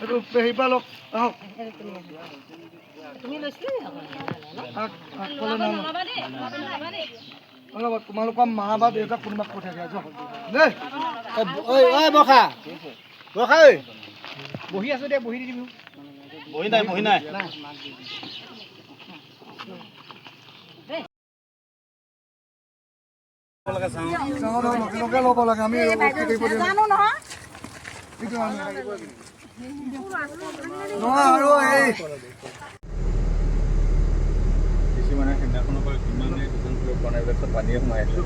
এইটো পেহিপা লওক আহক তুমি লৈছিলা অলপ তোমালোকৰ মা বা দেউতা কোনোবাক কৈ থাকে দেই ঐ বখা বখা ঐ বহি আছো দে বহি দিবি বহি নাই লগে ল'ব লাগে আমি নহয় আৰু এই কিছুমানে সেইদিনাখনৰ পৰা কিমানে দোকান কৰিব পৰা নাই চব পানীয়ে সোমাই আছে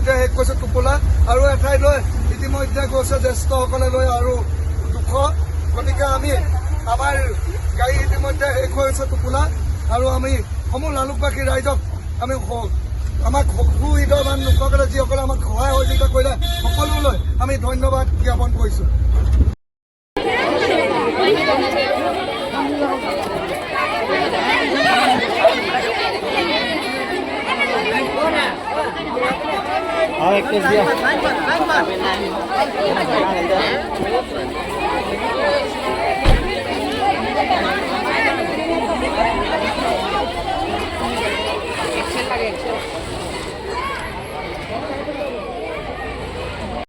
শেষ কৈছে টোপোলা আৰু এঠাইলৈ ইতিমধ্যে গৈছে জ্যেষ্ঠসকলে লৈ আৰু দুশ গতিকে আমি আমাৰ গাড়ী ইতিমধ্যে শেষ হৈছে টোপোলা আৰু আমি সমূহ লালুকবাসী ৰাইজক আমি আমাক সুবিধাৱান লোকসকলে যিসকলে আমাক সহায় সহযোগিতা কৰিলে সকলোলৈ আমি ধন্যবাদ জ্ঞাপন কৰিছোঁ एक केस दिया